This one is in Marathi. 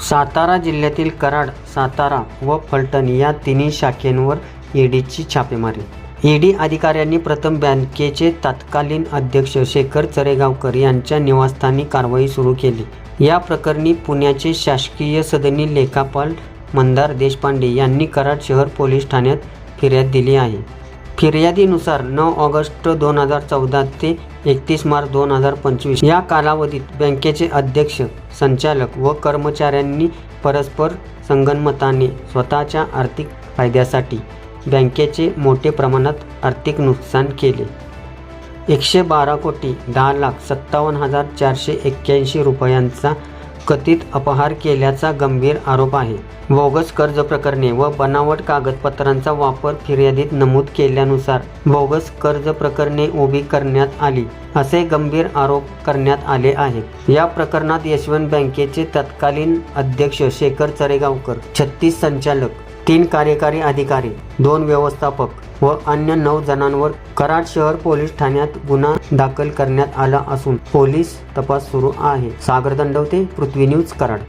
सातारा जिल्ह्यातील कराड, सातारा व फलटण या तिन्ही शाखांवर ईडीची छापेमारी. ईडी अधिकाऱ्यांनी प्रथम बँकेचे तत्कालीन अध्यक्ष शेखर चरेगावकर यांच्या निवासस्थानी कारवाई सुरू केली. या प्रकरणी पुण्याचे शासकीय सदनी लेखापाल मंदार देशपांडे यांनी कराड शहर पोलीस ठाण्यात फिर्याद दिली आहे. फिर्यादीनुसार 9 ऑगस्ट 2014 ते 31 मार्च 2025 या कालावधीत बँकेचे अध्यक्ष, संचालक व कर्मचाऱ्यांनी परस्पर संगनमताने स्वतःच्या आर्थिक फायद्यासाठी बँकेचे मोठे प्रमाणात आर्थिक नुकसान केले. 112,10,57,481 रुपयांचा कथित अपहार केल्याचा गंभीर आरोप आहे. बोगस कर्ज प्रकरणे व बनावट कागदपत्रांचा वापर फिर्यादीत नमूद केल्यानुसार बोगस कर्ज प्रकरणे उभी करण्यात आली, असे गंभीर आरोप करण्यात आले आहेत. या प्रकरणात यशवंत बँकेचे तत्कालीन अध्यक्ष शेखर चरेगावकर, 36 संचालक, 3 कार्यकारी अधिकारी, 2 व्यवस्थापक व अन्य 9 जणांवर कराड शहर पोलीस ठाण्यात गुन्हा दाखल करण्यात आला असून पोलीस तपास सुरू आहे. सागर दंडवते, पृथ्वी न्यूज, कराड.